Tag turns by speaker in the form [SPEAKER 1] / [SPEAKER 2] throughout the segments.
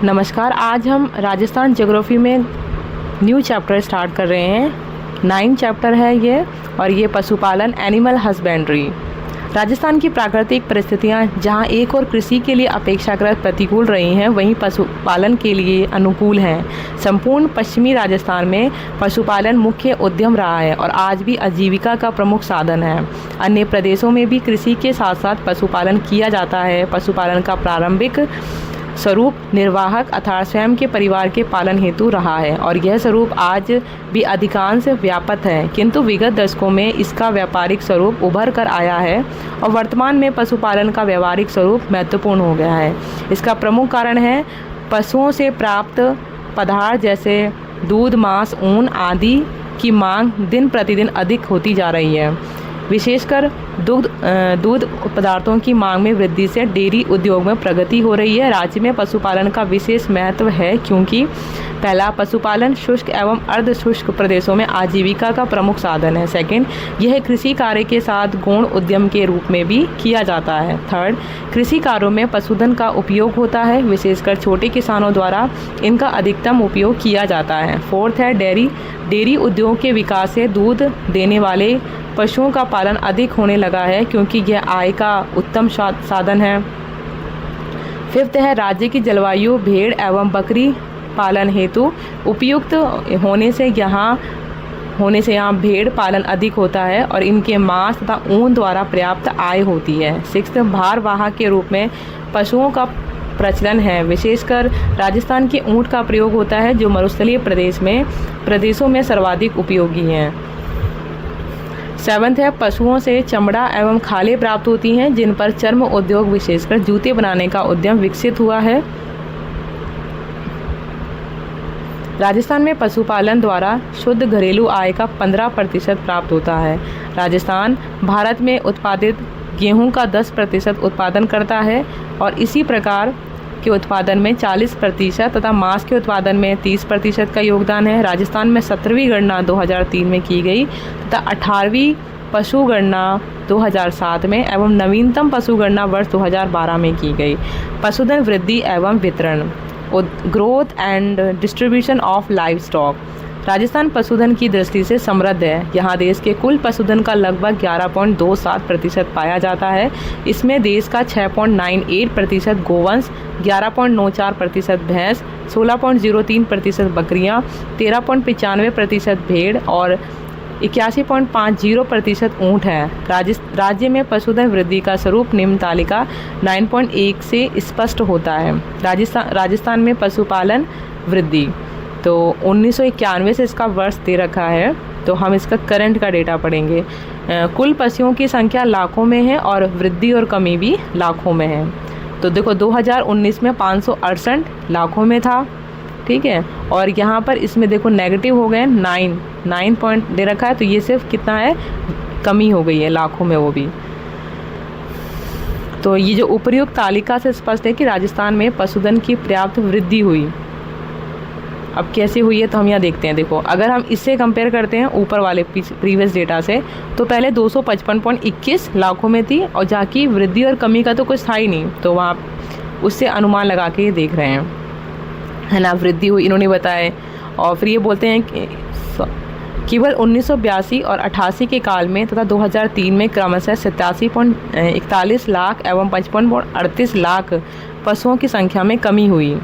[SPEAKER 1] नमस्कार। आज हम राजस्थान ज्योग्राफी में न्यू चैप्टर स्टार्ट कर रहे हैं। 9 चैप्टर है ये, और ये पशुपालन, एनिमल हस्बेंड्री। राजस्थान की प्राकृतिक परिस्थितियाँ जहाँ एक और कृषि के लिए अपेक्षाकृत प्रतिकूल रही हैं, वहीं पशुपालन के लिए अनुकूल हैं। संपूर्ण पश्चिमी राजस्थान में पशुपालन मुख्य उद्यम रहा है और आज भी आजीविका का प्रमुख साधन है। अन्य प्रदेशों में भी कृषि के साथ साथ पशुपालन किया जाता है। पशुपालन का प्रारंभिक स्वरूप निर्वाहक अर्थात स्वयं के परिवार के पालन हेतु रहा है, और यह स्वरूप आज भी अधिकांश व्यापक है, किंतु विगत दशकों में इसका व्यापारिक स्वरूप उभर कर आया है और वर्तमान में पशुपालन का व्यावहारिक स्वरूप महत्वपूर्ण हो गया है। इसका प्रमुख कारण है पशुओं से प्राप्त पदार्थ जैसे दूध, मांस, ऊन आदि की मांग दिन प्रतिदिन अधिक होती जा रही है। विशेषकर दूध पदार्थों की मांग में वृद्धि से डेयरी उद्योग में प्रगति हो रही है। राज्य में पशुपालन का विशेष महत्व है क्योंकि पहला, पशुपालन शुष्क एवं अर्ध शुष्क प्रदेशों में आजीविका का प्रमुख साधन है। सेकंड, यह कृषि कार्य के साथ गौण उद्यम के रूप में भी किया जाता है। थर्ड, कृषि कार्यों में पशुधन का उपयोग होता है, विशेषकर छोटे किसानों द्वारा इनका अधिकतम उपयोग किया जाता है। फोर्थ है, डेयरी उद्योग के विकास से दूध देने वाले पशुओं का पालन अधिक होने लगा है क्योंकि यह आय का उत्तम साधन है। फिफ्थ है, राज्य की जलवायु भेड़ एवं बकरी पालन हेतु उपयुक्त होने से यहाँ भेड़ पालन अधिक होता है और इनके मांस तथा ऊन द्वारा पर्याप्त आय होती है। सिक्स्थ, भारवाहक के रूप में पशुओं का प्रचलन है, विशेषकर राजस्थान के ऊंट का प्रयोग होता है जो मरुस्थलीय प्रदेशों में सर्वाधिक उपयोगी हैं। सेवंथ है, पशुओं से चमड़ा एवं खालें प्राप्त होती हैं जिन पर चर्म उद्योग विशेषकर जूते बनाने का उद्यम विकसित हुआ है। राजस्थान में पशुपालन द्वारा शुद्ध घरेलू आय का 15% प्राप्त होता है। राजस्थान भारत में उत्पादित गेहूं का 10% उत्पादन करता है और इसी प्रकार के उत्पादन में 40% तथा मांस के उत्पादन में 30% का योगदान है। राजस्थान में 17वीं गणना 2003 में की गई तथा 18वीं पशु गणना 2007 में एवं नवीनतम पशु गणना वर्ष 2012 में की गई। पशुधन वृद्धि एवं वितरण, growth and distribution of live stock. Rajasthan पशुधन की दृष्टि से समृद्ध है। यहाँ देश के कुल पशुधन का लगभग 11.27% पाया जाता है। इसमें देश का 6.98% गोवंश, 11.94% भैंस, 16.03% बकरियाँ, 13.95% भेड़ और 81.50% ऊँट है। राज्य में पशुधन वृद्धि का स्वरूप निम्न तालिका 9.1 से स्पष्ट होता है। राजस्थान में पशुपालन वृद्धि, तो 1991 से इसका वर्ष दे रखा है, तो हम इसका करंट का डेटा पढ़ेंगे। कुल पशुओं की संख्या लाखों में है और वृद्धि और कमी भी लाखों में है। तो देखो 2019 में 568 लाखों में था, ठीक है, और यहाँ पर इसमें देखो नेगेटिव हो गए 9 पॉइंट दे रखा है, तो ये सिर्फ कितना है, कमी हो गई है लाखों में वो भी। तो ये जो उपर्युक्त तालिका से स्पष्ट है कि राजस्थान में पशुधन की पर्याप्त वृद्धि हुई। अब कैसे हुई है तो हम यहाँ देखते हैं। देखो, अगर हम इससे कंपेयर करते हैं ऊपर वाले प्रीवियस डेटा से, तो पहले 255.21 लाखों में थी और जहाँ की वृद्धि और कमी का तो कुछ था ही नहीं, तो वहाँ उससे अनुमान लगा के ये देख रहे हैं, है ना, वृद्धि हुई इन्होंने बताया। और फिर ये बोलते हैं कि केवल 1982 और 88 के काल में तथा 2003 में क्रमशः 87.41 लाख एवं 55.38 लाख पशुओं की संख्या में कमी हुई।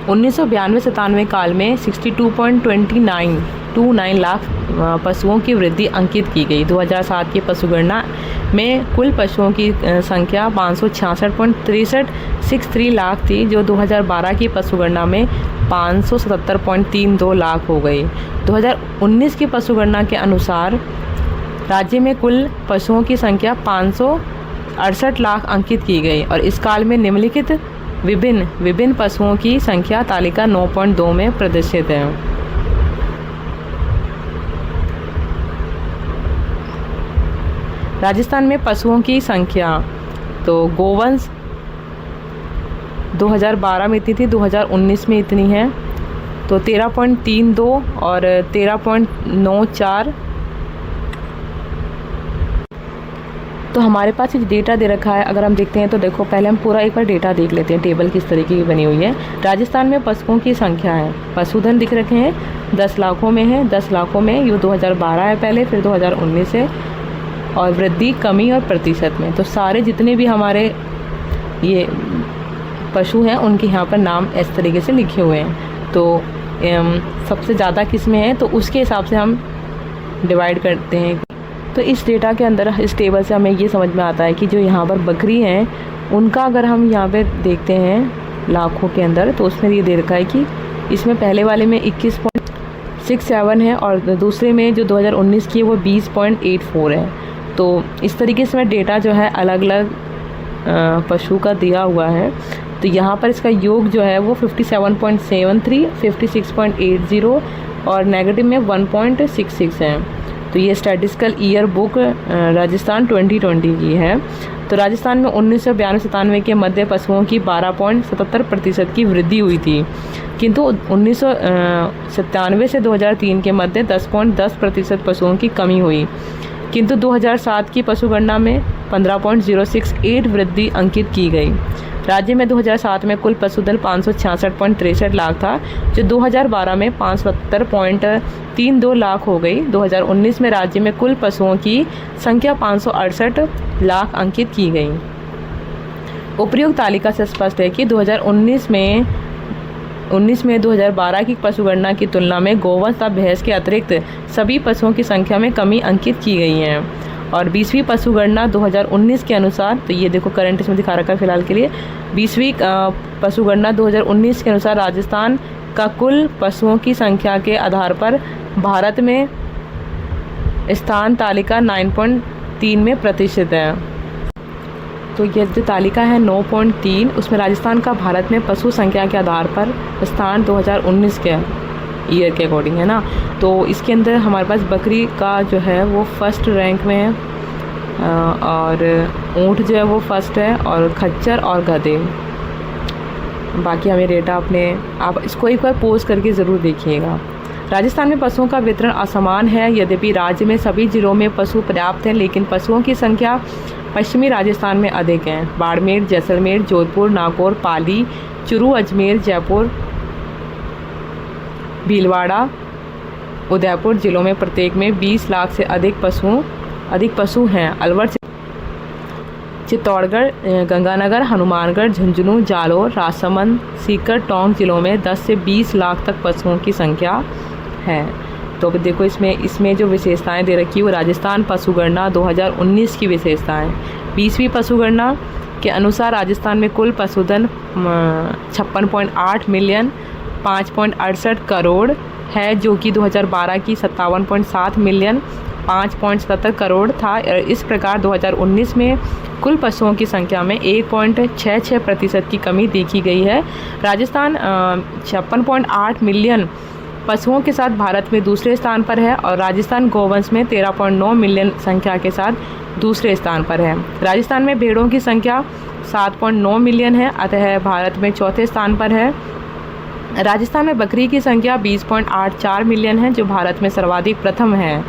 [SPEAKER 1] 1992-97 काल में 62.29 लाख पशुओं की वृद्धि अंकित की गई। 2007 की पशुगणना में कुल पशुओं की संख्या 566.63 लाख थी, जो 2012 की पशुगणना में 577.32 लाख हो गई। 2019 की पशुगणना के अनुसार राज्य में कुल पशुओं की संख्या 568 लाख अंकित की गई और इस काल में निम्नलिखित विभिन्न पशुओं की संख्या तालिका 9.2 में प्रदर्शित है। राजस्थान में पशुओं की संख्या, तो गोवंश 2012 में इतनी थी, 2019 में इतनी है, तो 13.32 और 13.94 तो हमारे पास एक डेटा दे रखा है, अगर हम देखते हैं तो देखो पहले हम पूरा एक बार डेटा देख लेते हैं, टेबल किस तरीके की बनी हुई है। राजस्थान में पशुओं की संख्या है, पशुधन दिख रखे हैं 10 लाखों में है, 10 लाखों में ये 2012 है पहले, फिर 2019 है, और वृद्धि कमी और प्रतिशत में। तो सारे जितने भी हमारे ये पशु हैं उनके यहाँ पर नाम इस तरीके से लिखे हुए हैं। तो सबसे ज़्यादा किस में है तो उसके हिसाब से हम डिवाइड करते हैं। तो इस डेटा के अंदर, इस टेबल से हमें ये समझ में आता है कि जो यहाँ पर बकरी हैं उनका अगर हम यहाँ पे देखते हैं लाखों के अंदर, तो उसमें ये दे रखा है कि इसमें पहले वाले में 21.67 है और दूसरे में जो 2019 की है वो 20.84 है। तो इस तरीके से डेटा जो है अलग अलग पशु का दिया हुआ है। तो यहाँ पर इसका योग जो है वो 57.73, 56.80 और नेगेटिव में 1.66 है। तो ये स्टैटिस्टिकल ईयर बुक राजस्थान 2020 की है। तो राजस्थान में 1992-97 के मध्य पशुओं की 12.77% की वृद्धि हुई थी, किंतु 1997 से 2003 के मध्य 10.10% पशुओं की कमी हुई, किंतु 2007 की पशुगणना में 15.068 वृद्धि अंकित की गई। राज्य में 2007 में कुल पशुधन 566.63 लाख था, जो 2012 में 570.32 लाख हो गई। 2019 में राज्य में कुल पशुओं की संख्या 568 लाख अंकित की गई। उपयुक्त तालिका से स्पष्ट है कि 2019 में 2012 की पशुगणना की तुलना में गोवंश तथा भैंस के अतिरिक्त सभी पशुओं की संख्या में कमी अंकित की गई है। और 20वीं पशुगणना 2019 के अनुसार, तो ये देखो करंट इसमें दिखा रखा है फिलहाल के लिए, 20वीं पशुगणना 2019 के अनुसार राजस्थान का कुल पशुओं की संख्या के आधार पर भारत में स्थान तालिका 9.3 में प्रतिष्ठित है। तो ये जो तालिका है 9.3, उसमें राजस्थान का भारत में पशु संख्या के आधार पर स्थान 2019 के ईयर के अकॉर्डिंग है ना। तो इसके अंदर हमारे पास बकरी का जो है वो फर्स्ट रैंक में है, और ऊँट जो है वो फर्स्ट है, और खच्चर और गधे। बाकी हमें डेटा आप इसको एक बार पोस्ट करके ज़रूर देखिएगा। राजस्थान में पशुओं का वितरण असमान है। यद्यपि राज्य में सभी जिलों में पशु पर्याप्त हैं, लेकिन पशुओं की संख्या पश्चिमी राजस्थान में अधिक है। बाड़मेर, जैसलमेर, जोधपुर, नागौर, पाली, चूरू, अजमेर, जयपुर, भीलवाड़ा, उदयपुर जिलों में प्रत्येक में 20 लाख से अधिक पशु हैं। अलवर, चित्तौड़गढ़, गंगानगर, हनुमानगढ़, झुंझुनू, जालोर, राजसमंद, सीकर, टोंक जिलों में 10 से 20 लाख तक पशुओं की संख्या है। तो अब देखो इसमें जो विशेषताएं दे रखी है वो राजस्थान पशुगणना 2019 की विशेषताएं। 20वीं पशुगणना के अनुसार राजस्थान में कुल पशुधन 56.8 मिलियन 5.68 करोड़ है, जो कि 2012 की 57.7 मिलियन 5.77 करोड़ था। इस प्रकार 2019 में कुल पशुओं की संख्या में 1.66% की कमी देखी गई है। राजस्थान 56.8 मिलियन पशुओं के साथ भारत में दूसरे स्थान पर है, और राजस्थान गोवंश में 13.9 मिलियन संख्या के साथ दूसरे स्थान पर है। राजस्थान में भेड़ों की संख्या 7.9 मिलियन है, अतः भारत में चौथे स्थान पर है। राजस्थान में बकरी की संख्या 20.84 मिलियन है, जो भारत में सर्वाधिक प्रथम है।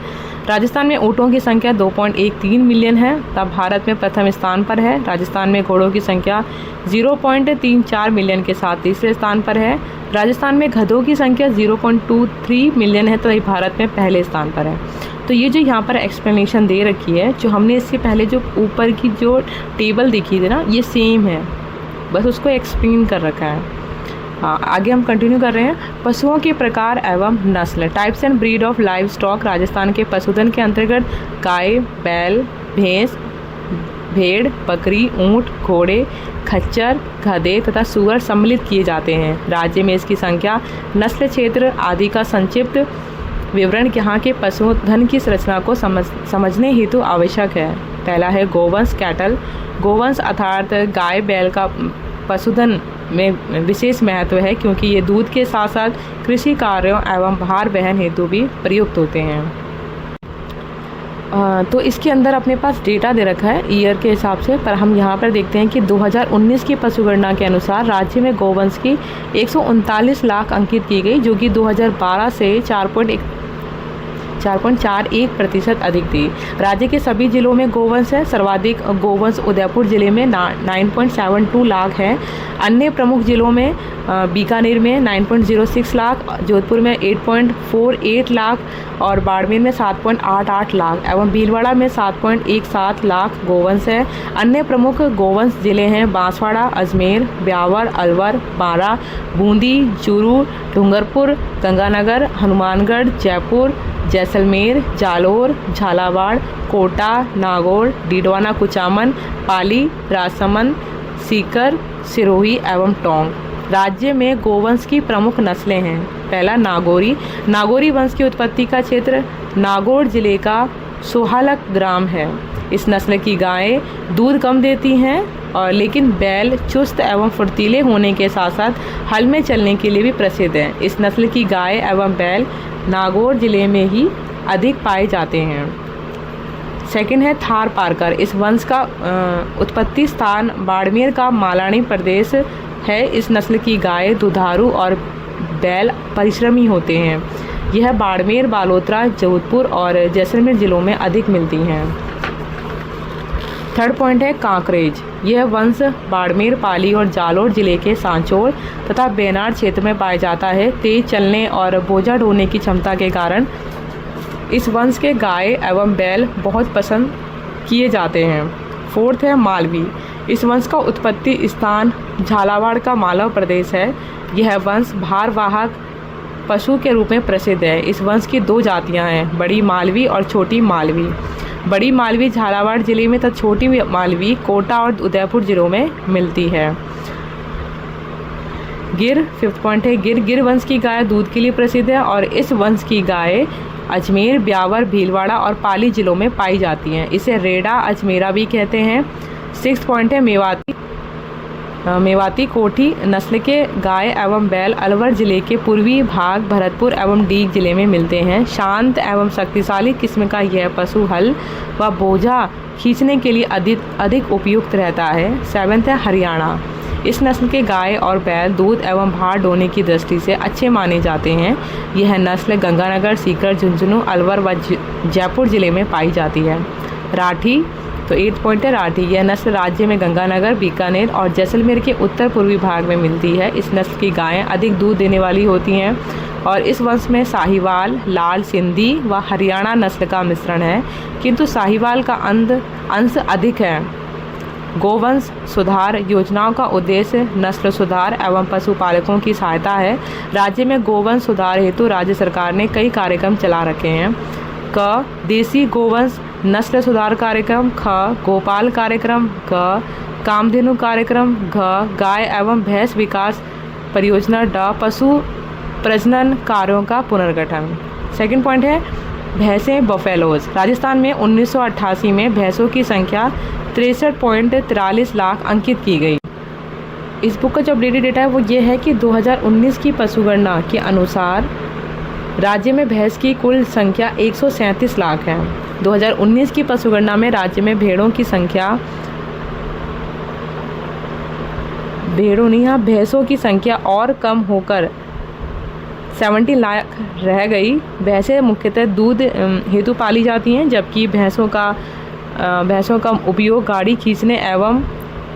[SPEAKER 1] राजस्थान में ऊँटों की संख्या 2.13 मिलियन है, तब भारत में प्रथम स्थान पर है। राजस्थान में घोड़ों की संख्या 0.34 मिलियन के साथ तीसरे स्थान पर है। राजस्थान में गधों की संख्या 0.23 मिलियन है, तो ये भारत में पहले स्थान पर है। तो ये जो यहाँ पर एक्सप्लेनेशन दे रखी है, जो हमने इससे पहले जो ऊपर की जो टेबल देखी थी ना, ये सेम है, बस उसको एक्सप्लेन कर रखा है। हाँ, आगे हम कंटिन्यू कर रहे हैं। पशुओं के प्रकार एवं नस्ल, types and breed of live stock. Rajasthan के पशुधन के अंतर्गत गाय, बैल, भैंस, भेड़, बकरी, ऊंट, घोड़े, खच्चर, गधे तथा सुअर सम्मिलित किए जाते हैं। राज्य में इसकी संख्या, नस्ल, क्षेत्र आदि का संक्षिप्त विवरण यहाँ के पशुधन की संरचना को समझने हेतु आवश्यक है। पहला है गोवंश, कैटल। गोवंश अर्थात गाय बैल का पशुधन में विशेष महत्व है, क्योंकि ये दूध के साथ साथ कृषि कार्यों एवं भार वहन हेतु भी प्रयुक्त होते हैं। तो इसके अंदर अपने पास डेटा दे रखा है ईयर के हिसाब से, पर हम यहाँ पर देखते हैं कि 2019 की पशुगणना के अनुसार राज्य में गोवंश की 139 लाख अंकित की गई, जो कि 2012 से 4.41% अधिक थी। राज्य के सभी जिलों में गोवंश है। सर्वाधिक गोवंश उदयपुर जिले में 9.72 लाख है। अन्य प्रमुख जिलों में बीकानेर में 9.06 लाख, जोधपुर में 8.48 लाख और बाड़मेर में 7.88 लाख एवं भीलवाड़ा में 7.17 लाख गोवंश है। अन्य प्रमुख गोवंश जिले हैं बांसवाड़ा, अजमेर, ब्यावर, अलवर, बारा, बूंदी, चूरू, डूंगरपुर, गंगानगर, हनुमानगढ़, जयपुर, जैसलमेर, जालोर, झालावाड़, कोटा, नागौर, डीडवाना, कुचामन, पाली, राजसमंद, सीकर, सिरोही एवं टोंक। राज्य में गोवंश की प्रमुख नस्लें हैं। पहला नागौरी। नागौरी वंश की उत्पत्ति का क्षेत्र नागौर जिले का सोहालक ग्राम है। इस नस्ल की गायें दूध कम देती हैं और लेकिन बैल चुस्त एवं फुर्तीले होने के साथ साथ हल में चलने के लिए भी प्रसिद्ध हैं। इस नस्ल की गाय एवं बैल नागौर जिले में ही अधिक पाए जाते हैं। सेकंड है थार पारकर। इस वंश का उत्पत्ति स्थान बाड़मेर का मालानी प्रदेश है। इस नस्ल की गाय दुधारू और बैल परिश्रमी होते हैं। यह बाड़मेर, बालोतरा, जोधपुर और जैसलमेर जिलों में अधिक मिलती हैं। थर्ड पॉइंट है कांकरेज। यह वंश बाड़मेर, पाली और जालोर जिले के सांचौर तथा बेनार क्षेत्र में पाया जाता है। तेज चलने और बोझा ढोने की क्षमता के कारण इस वंश के गाय एवं बैल बहुत पसंद किए जाते हैं। फोर्थ है मालवी। इस वंश का उत्पत्ति स्थान झालावाड़ का मालवा प्रदेश है। यह वंश भारवाहक पशु के रूप में प्रसिद्ध है। इस वंश की दो जातियां हैं, बड़ी मालवी और छोटी मालवी। बड़ी मालवी झालावाड़ जिले में तथा छोटी मालवी कोटा और उदयपुर जिलों में मिलती है। गिर। फिफ्थ पॉइंट है गिर। गिर वंश की गाय दूध के लिए प्रसिद्ध है और इस वंश की गाय अजमेर, ब्यावर, भीलवाड़ा और पाली जिलों में पाई जाती हैं। इसे रेड़ा अजमेरा भी कहते हैं। सिक्स्थ पॉइंट है मेवाती। मेवाती कोठी नस्ल के गाय एवं बैल अलवर जिले के पूर्वी भाग, भरतपुर एवं डीग जिले में मिलते हैं। शांत एवं शक्तिशाली किस्म का यह पशु हल व बोझा खींचने के लिए अधिक उपयुक्त रहता है। सेवन्थ है हरियाणा। इस नस्ल के गाय और बैल दूध एवं भार ढोने की दृष्टि से अच्छे माने जाते हैं। यह नस्ल गंगानगर, सीकर, झुंझुनू, अलवर व जयपुर जिले में पाई जाती है। राठी। तो 8 पॉइंट है राठी। यह नस्ल राज्य में गंगानगर, बीकानेर और जैसलमेर के उत्तर पूर्वी भाग में मिलती है। इस नस्ल की गायें अधिक दूध देने वाली होती हैं और इस वंश में साहिवाल, लाल सिंधी व हरियाणा नस्ल का मिश्रण है, किंतु साहिवाल का अंश अधिक है। गोवंश सुधार योजनाओं का उद्देश्य नस्ल सुधार एवं पशुपालकों की सहायता है। राज्य में गोवंश सुधार हेतु राज्य सरकार ने कई कार्यक्रम चला रखे हैं। क देसी गोवंश नस्ल सुधार कार्यक्रम। ख गोपाल कार्यक्रम। ग कामधेनु कार्यक्रम। घ गाय एवं भैंस विकास परियोजना। ड पशु प्रजनन कार्यों का पुनर्गठन। सेकंड पॉइंट है भैंसें बफेलोज। राजस्थान में 1988 में भैंसों की संख्या 63.43 लाख अंकित की गई। इस बुक का जो अपडेटेड डेटा है वो ये है कि 2019 की पशुगणना के अनुसार राज्य में भैंस की कुल संख्या 137 लाख है। 2019 की पशुगणना में राज्य में भेड़ों की संख्या भैंसों की संख्या और कम होकर 70 लाख रह गई। भैंसें मुख्यतः दूध हेतु पाली जाती हैं, जबकि भैंसों का उपयोग गाड़ी खींचने एवं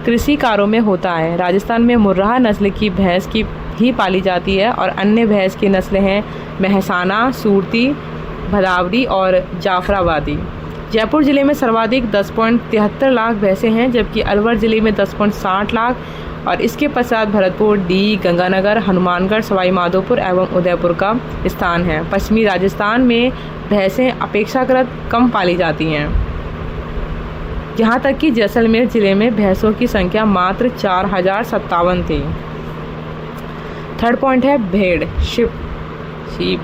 [SPEAKER 1] कृषि कार्यों में होता है। राजस्थान में मुर्राह नस्ल की भैंस की ही पाली जाती है और अन्य भैंस की नस्लें हैं महसाना, सूरती, भदावरी और जाफराबादी। जयपुर जिले में सर्वाधिक 10.73 लाख भैंसें हैं, जबकि अलवर जिले में 10.60 लाख और इसके पश्चात भरतपुर, डी, गंगानगर, हनुमानगढ़, सवाई माधोपुर एवं उदयपुर का स्थान है। पश्चिमी राजस्थान में भैंसें अपेक्षाकृत कम पाली जाती हैं, यहाँ तक कि जैसलमेर जिले में भैंसों की संख्या मात्र 4057 थी। थर्ड पॉइंट है भेड़ शीप।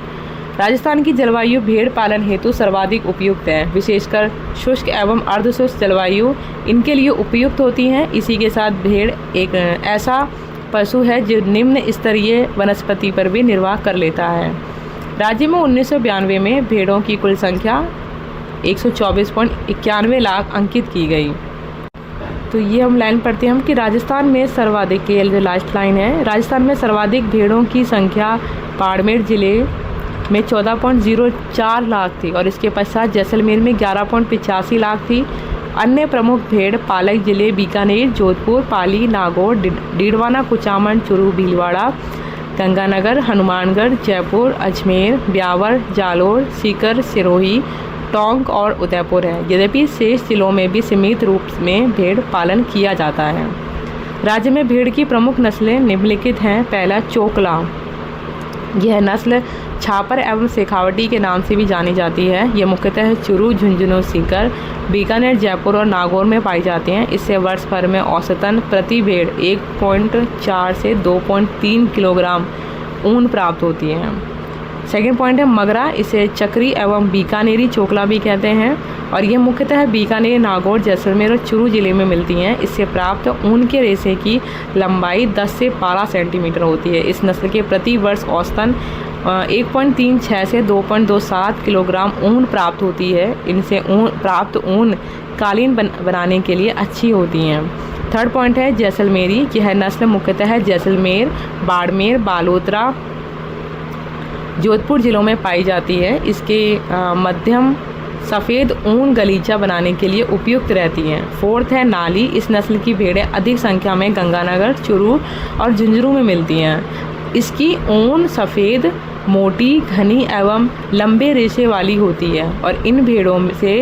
[SPEAKER 1] राजस्थान की जलवायु भेड़ पालन हेतु सर्वाधिक उपयुक्त है, विशेषकर शुष्क एवं अर्धशुष्क जलवायु इनके लिए उपयुक्त होती हैं। इसी के साथ भेड़ एक ऐसा पशु है जो निम्न स्तरीय वनस्पति पर भी निर्वाह कर लेता है। राज्य में 1992 में भेड़ों की कुल संख्या 124.91 लाख अंकित की गई। तो ये हम लाइन पढ़ते हैं कि राजस्थान में सर्वाधिक, ये जो लास्ट लाइन है, राजस्थान में सर्वाधिक भेड़ों की संख्या बाड़मेर जिले में 14.04 लाख थी और इसके पश्चात जैसलमेर में 11.85 लाख थी। अन्य प्रमुख भेड़ पालक जिले बीकानेर, जोधपुर, पाली, नागौर, डीडवाना, कुचामन, चूरू, भीलवाड़ा, गंगानगर, हनुमानगढ़, जयपुर, अजमेर, ब्यावर, जालोर, सीकर, सिरोही, टोंक और उदयपुर है। यद्यपि शेष जिलों में भी सीमित रूप में भेड़ पालन किया जाता है। राज्य में भेड़ की प्रमुख नस्लें निम्नलिखित हैं। पहला, चोकला। यह नस्ल छापर एवं शेखावटी के नाम से भी जानी जाती है। ये मुख्यतः चूरू, झुंझुनू, सीकर, बीकानेर, जयपुर और नागौर में पाई जाती हैं। इससे वर्ष भर में औसतन प्रति भेड़ 1.4 से 2.3 किलोग्राम ऊन प्राप्त होती है। सेकेंड पॉइंट है मगरा। इसे चक्री एवं बीकानेरी चोकला भी कहते हैं और ये मुख्यतः बीकानेर, नागौर, जैसलमेर और चूरू जिले में मिलती हैं। इससे प्राप्त ऊन के रेशे की लंबाई 10 से 12 सेंटीमीटर होती है। इस नस्ल के प्रति वर्ष औसतन 1.36 से 2.27 किलोग्राम ऊन प्राप्त होती है। इनसे प्राप्त ऊन कालीन बनाने के लिए अच्छी होती हैं। थर्ड पॉइंट है जैसलमेरी। यह नस्ल मुख्यतः जैसलमेर, बाड़मेर, बालोतरा, जोधपुर जिलों में पाई जाती है। इसके मध्यम सफ़ेद ऊन गलीचा बनाने के लिए उपयुक्त रहती हैं। फोर्थ है नाली। इस नस्ल की भेड़ें अधिक संख्या में गंगानगर, चूरू और झुंझुनू में मिलती हैं। इसकी ऊन सफ़ेद, मोटी, घनी एवं लंबे रेशे वाली होती है और इन भेड़ों से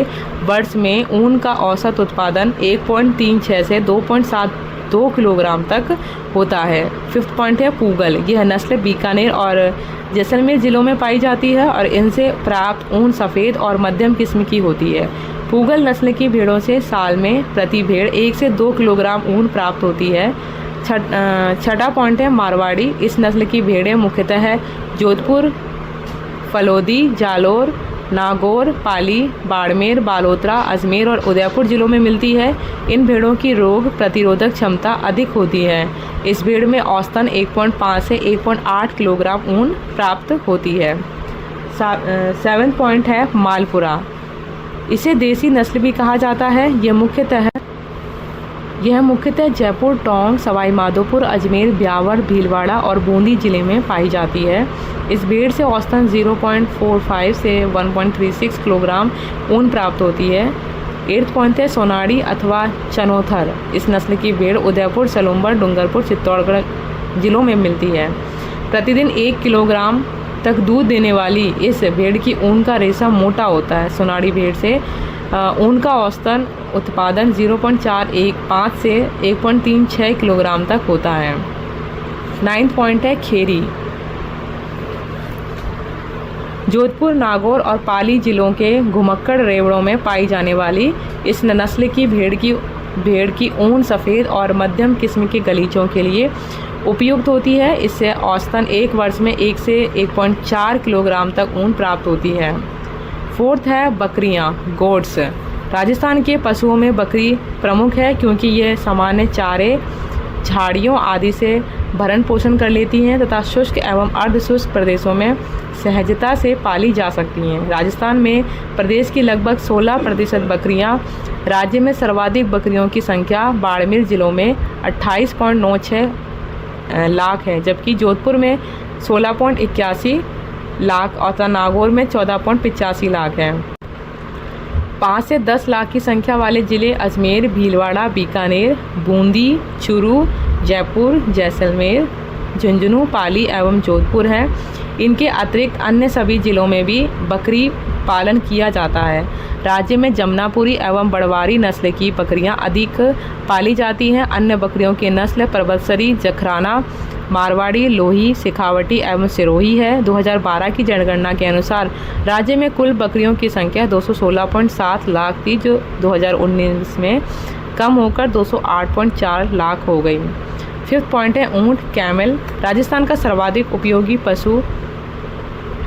[SPEAKER 1] वर्ष में ऊन का औसत उत्पादन 1.36 से 2.72 किलोग्राम तक होता है। फिफ्थ पॉइंट है पूगल। यह नस्ल बीकानेर और जैसलमेर जिलों में पाई जाती है और इनसे प्राप्त ऊन सफ़ेद और मध्यम किस्म की होती है। पूगल नस्ल की भेड़ों से साल में प्रति भेड़ 1 से 2 किलोग्राम ऊन प्राप्त होती है। छठा पॉइंट है मारवाड़ी। इस नस्ल की भेड़ें मुख्यतः जोधपुर, फलोदी, जालोर, नागौर, पाली, बाड़मेर, बालोतरा, अजमेर और उदयपुर जिलों में मिलती है। इन भेड़ों की रोग प्रतिरोधक क्षमता अधिक होती है। इस भेड़ में औसतन 1.5 से 1.8 किलोग्राम ऊन प्राप्त होती है। सेवेंथ पॉइंट है मालपुरा। इसे देसी नस्ल भी कहा जाता है। यह मुख्यतः जयपुर, टोंक, सवाई माधोपुर, अजमेर, ब्यावर, भीलवाड़ा और बूंदी जिले में पाई जाती है। इस भेड़ से औसतन 0.45 से 1.36 किलोग्राम ऊन प्राप्त होती है। एट्थ पॉइंट है सोनाड़ी अथवा चनोथर। इस नस्ल की भेड़ उदयपुर, सलूम्बर, डूंगरपुर, चित्तौड़गढ़ जिलों में मिलती है। प्रतिदिन 1 किलोग्राम तक दूध देने वाली इस भेड़ की ऊन का रेशा मोटा होता है। सोनाड़ी भेड़ से ऊन का औसतन उत्पादन 0.415 से 1.36 किलोग्राम तक होता है। नाइन्थ पॉइंट है खेरी। जोधपुर, नागौर और पाली जिलों के घुमक्कड़ रेवड़ों में पाई जाने वाली इस नस्ल की भेड़ की ऊन सफ़ेद और मध्यम किस्म के गलीचों के लिए उपयुक्त होती है। इससे औसतन एक वर्ष में 1 से 1.4 किलोग्राम तक ऊन प्राप्त होती है। फोर्थ है बकरियां, गोट्स। राजस्थान के पशुओं में बकरी प्रमुख है क्योंकि ये सामान्य चारे, झाड़ियों आदि से भरण पोषण कर लेती हैं तथा शुष्क एवं अर्धशुष्क प्रदेशों में सहजता से पाली जा सकती हैं। राजस्थान में प्रदेश की लगभग 16% बकरियां। राज्य में सर्वाधिक बकरियों की संख्या बाड़मेर जिलों में 28.96 लाख है, जबकि जोधपुर में 16.81 लाख और नागौर में 14.85 लाख है। 5 से 10 लाख की संख्या वाले जिले अजमेर, भीलवाड़ा, बीकानेर, बूंदी, चूरू, जयपुर, जैसलमेर, झुंझुनू, पाली एवं जोधपुर हैं। इनके अतिरिक्त अन्य सभी जिलों में भी बकरी पालन किया जाता है। राज्य में जमनापुरी एवं बड़वारी नस्ल की बकरियां अधिक पाली जाती हैं। अन्य बकरियों की नस्ल प्रबलसरी, जखराना, मारवाड़ी, लोही, शेखावटी एवं सिरोही है। 2012 की जनगणना के अनुसार राज्य में कुल बकरियों की संख्या 216.7 लाख थी, जो 2019 में कम होकर 208.4 लाख हो गई। फिफ्थ पॉइंट है ऊँट, कैमल। राजस्थान का सर्वाधिक उपयोगी पशु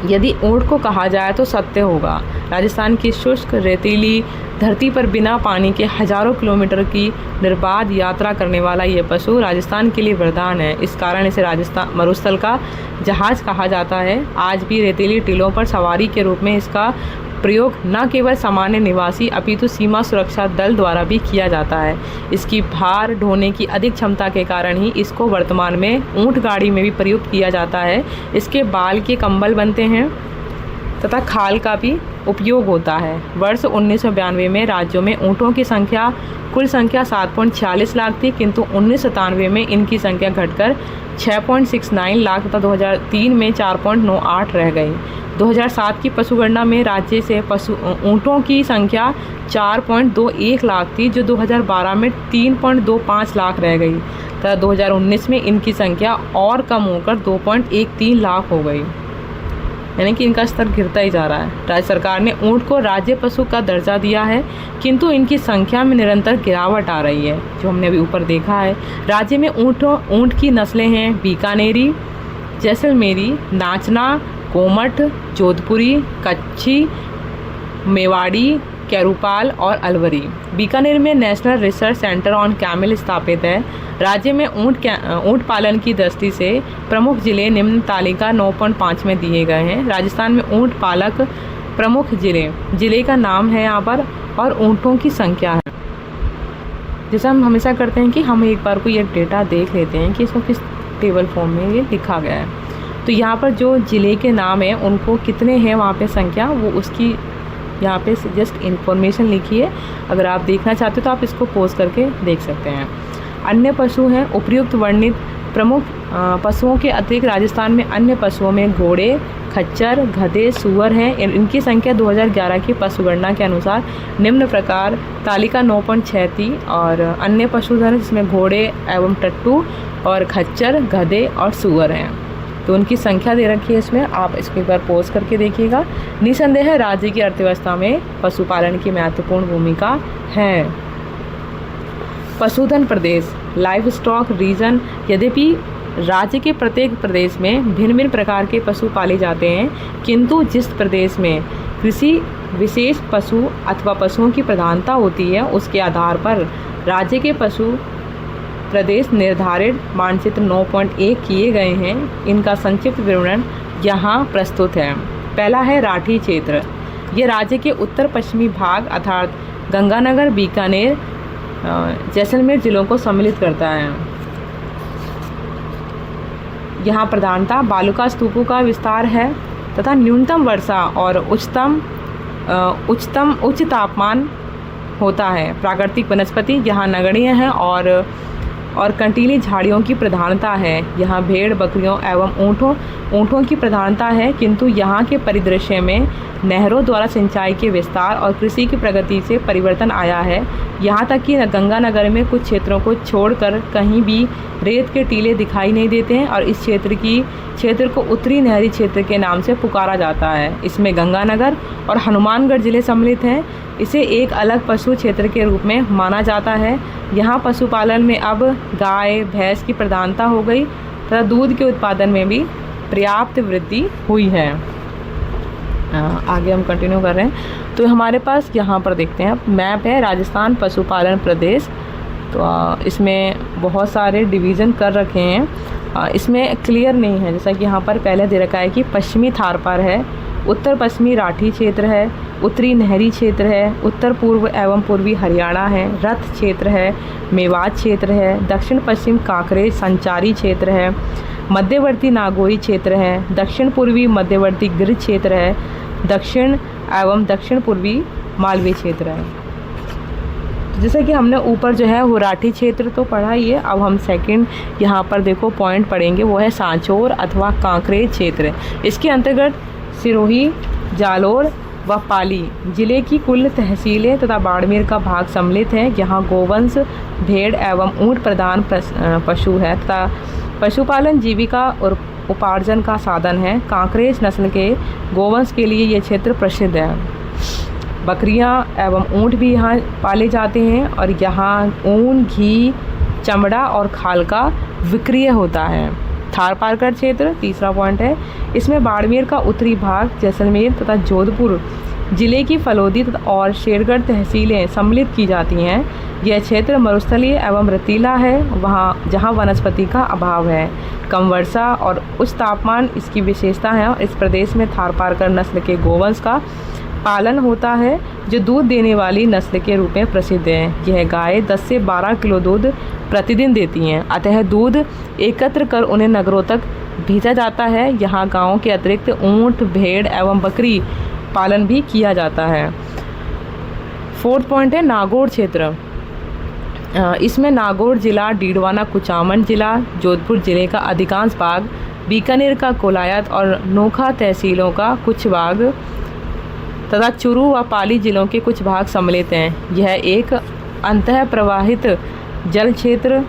[SPEAKER 1] यदि ऊँट को कहा जाए तो सत्य होगा। राजस्थान की शुष्क रेतीली धरती पर बिना पानी के हजारों किलोमीटर की निर्बाध यात्रा करने वाला ये पशु राजस्थान के लिए वरदान है। इस कारण इसे राजस्थान मरुस्थल का जहाज कहा जाता है। आज भी रेतीली टीलों पर सवारी के रूप में इसका प्रयोग न केवल सामान्य निवासी अपितु सीमा सुरक्षा दल द्वारा भी किया जाता है। इसकी भार ढोने की अधिक क्षमता के कारण ही इसको वर्तमान में ऊँट गाड़ी में भी प्रयुक्त किया जाता है। इसके बाल के कंबल बनते हैं। तथा खाल का भी उपयोग होता है। वर्ष 1992 में राज्यों में ऊँटों की संख्या कुल संख्या 7.46 लाख थी, किंतु 1997 में इनकी संख्या घटकर 6.69 लाख तथा 2003 में 4.98 रह गई। 2007 की पशुगणना में राज्य से ऊँटों की संख्या 4.21 लाख थी, जो 2012 में 3.25 लाख रह गई तथा 2019 में इनकी संख्या और कम होकर 2.13 लाख हो गई, यानी कि इनका स्तर गिरता ही जा रहा है। राज्य सरकार ने ऊँट को राज्य पशु का दर्जा दिया है, किंतु इनकी संख्या में निरंतर गिरावट आ रही है, जो हमने अभी ऊपर देखा है। राज्य में ऊँट की नस्लें हैं बीकानेरी, जैसलमेरी, नाचना, कोमट, जोधपुरी, कच्छी, मेवाड़ी, कैरूपाल और अलवरी। बीकानेर में national research centre on camel स्थापित है। राज्य में ऊँट पालन की दृष्टि से प्रमुख जिले निम्न तालिका 9.5 में दिए गए हैं। राजस्थान में ऊँट पालक प्रमुख जिले का नाम है यहाँ पर और ऊँटों की संख्या है। जैसा हम हमेशा करते हैं कि हम एक बार को ये डेटा देख लेते हैं कि इसको किस टेबल फॉर्म में ये लिखा गया है। तो यहाँ पर जो ज़िले के नाम हैं उनको कितने हैं वहाँ पे संख्या, वो उसकी यहाँ पे जस्ट इन्फॉर्मेशन लिखी है। अगर आप देखना चाहते हो तो आप इसको पोज करके देख सकते हैं। अन्य पशु हैं उपर्युक्त वर्णित प्रमुख पशुओं के अतिरिक्त राजस्थान में अन्य पशुओं में घोड़े, खच्चर, गधे, सूअर हैं। इनकी संख्या 2011 की पशुगणना के अनुसार निम्न प्रकार तालिका 9.6 थी। और अन्य पशुधन जिसमें घोड़े एवं टट्टू और खच्चर, गधे और सूअर हैं, तो उनकी संख्या दे रखी है इसमें। आप इसको एक बार पोज करके देखिएगा। निसंदेह राज्य की अर्थव्यवस्था में पशुपालन की महत्वपूर्ण भूमिका है। पशुधन प्रदेश लाइव स्टॉक रीजन। यद्यपि राज्य के प्रत्येक प्रदेश में भिन्न भिन्न प्रकार के पशु पाले जाते हैं, किंतु जिस प्रदेश में कृषि विशेष पशु अथवा पशुओं की प्रधानता होती है, उसके आधार पर राज्य के पशु प्रदेश निर्धारित मानचित्र 9.1 किए गए हैं। इनका संक्षिप्त विवरण यहाँ प्रस्तुत है। पहला है राठी क्षेत्र। ये राज्य के उत्तर पश्चिमी भाग अर्थात गंगानगर, बीकानेर, जैसलमेर जिलों को सम्मिलित करता है। यहाँ प्रधानता बालुका स्तूपों का विस्तार है तथा न्यूनतम वर्षा और उच्च तापमान होता है। प्राकृतिक वनस्पति यहाँ नगण्य है और कंटीली झाड़ियों की प्रधानता है। यहाँ भेड़, बकरियों एवं ऊँटों की प्रधानता है, किंतु यहाँ के परिदृश्य में नहरों द्वारा सिंचाई के विस्तार और कृषि की प्रगति से परिवर्तन आया है। यहाँ तक कि गंगानगर में कुछ क्षेत्रों को छोड़कर कहीं भी रेत के टीले दिखाई नहीं देते हैं और इस क्षेत्र को उत्तरी नहरी क्षेत्र के नाम से पुकारा जाता है। इसमें गंगानगर और हनुमानगढ़ जिले सम्मिलित हैं। इसे एक अलग पशु क्षेत्र के रूप में माना जाता है। यहाँ पशुपालन में अब गाय, भैंस की प्रधानता हो गई तथा दूध के उत्पादन में भी पर्याप्त वृद्धि हुई है। आगे हम कंटिन्यू कर रहे हैं। तो हमारे पास यहाँ पर देखते हैं मैप है राजस्थान पशुपालन प्रदेश। तो इसमें बहुत सारे डिवीज़न कर रखे हैं। इसमें क्लियर नहीं है, जैसा कि यहाँ पर पहले दे रखा है कि पश्चिमी थारपार है, उत्तर पश्चिमी राठी क्षेत्र है, उत्तरी नहरी क्षेत्र है, उत्तर पूर्व एवं पूर्वी हरियाणा है, रथ क्षेत्र है, मेवात क्षेत्र है, दक्षिण पश्चिम कांकरेज संचारी क्षेत्र है, मध्यवर्ती नागौरी क्षेत्र है, दक्षिण पूर्वी मध्यवर्ती गिर क्षेत्र है, दक्षिण एवं दक्षिण पूर्वी मालवी क्षेत्र है। जैसे कि हमने ऊपर जो है वो राठी क्षेत्र तो पढ़ा ही है। अब हम सेकंड यहाँ पर देखो पॉइंट पढ़ेंगे, वो है सांचौर अथवा कांकरेज क्षेत्र। इसके अंतर्गत सिरोही, जालोर व पाली जिले की कुल तहसीलें तथा बाड़मेर का भाग सम्मिलित है। यहाँ गोवंश, भेड़ एवं ऊँट प्रधान पशु है तथा पशुपालन जीविका और उपार्जन का साधन है। कांकरेज नस्ल के गोवंश के लिए ये क्षेत्र प्रसिद्ध है। बकरियां एवं ऊँट भी यहाँ पाले जाते हैं और यहाँ ऊन, घी, चमड़ा और खाल का विक्रय होता है। थारपारकर क्षेत्र तीसरा पॉइंट है। इसमें बाड़मेर का उत्तरी भाग, जैसलमेर तथा जोधपुर जिले की फलोदी और शेरगढ़ तहसीलें सम्मिलित की जाती हैं। यह क्षेत्र मरुस्थलीय एवं रेतीला है, वहाँ जहाँ वनस्पति का अभाव है। कम वर्षा और उच्च तापमान इसकी विशेषता है और इस प्रदेश में थारपारकर नस्ल के गोवंश का पालन होता है जो दूध देने वाली नस्ल के रूप में प्रसिद्ध है। यह गाय 10 से 12 किलो दूध प्रतिदिन देती हैं, अतः दूध एकत्र कर उन्हें नगरों तक भेजा जाता है। यहाँ गायों के अतिरिक्त ऊँट, भेड़ एवं बकरी पालन भी किया जाता है। 4th पॉइंट है नागौर क्षेत्र। इसमें नागौर जिला, डीडवाना कुचामन जिला, जोधपुर जिले का अधिकांश भाग, बीकानेर का कोलायत और नोखा तहसीलों का कुछ भाग तथा चुरू व पाली जिलों के कुछ भाग सम्मिलित हैं। यह एक अंतः प्रवाहित जल क्षेत्र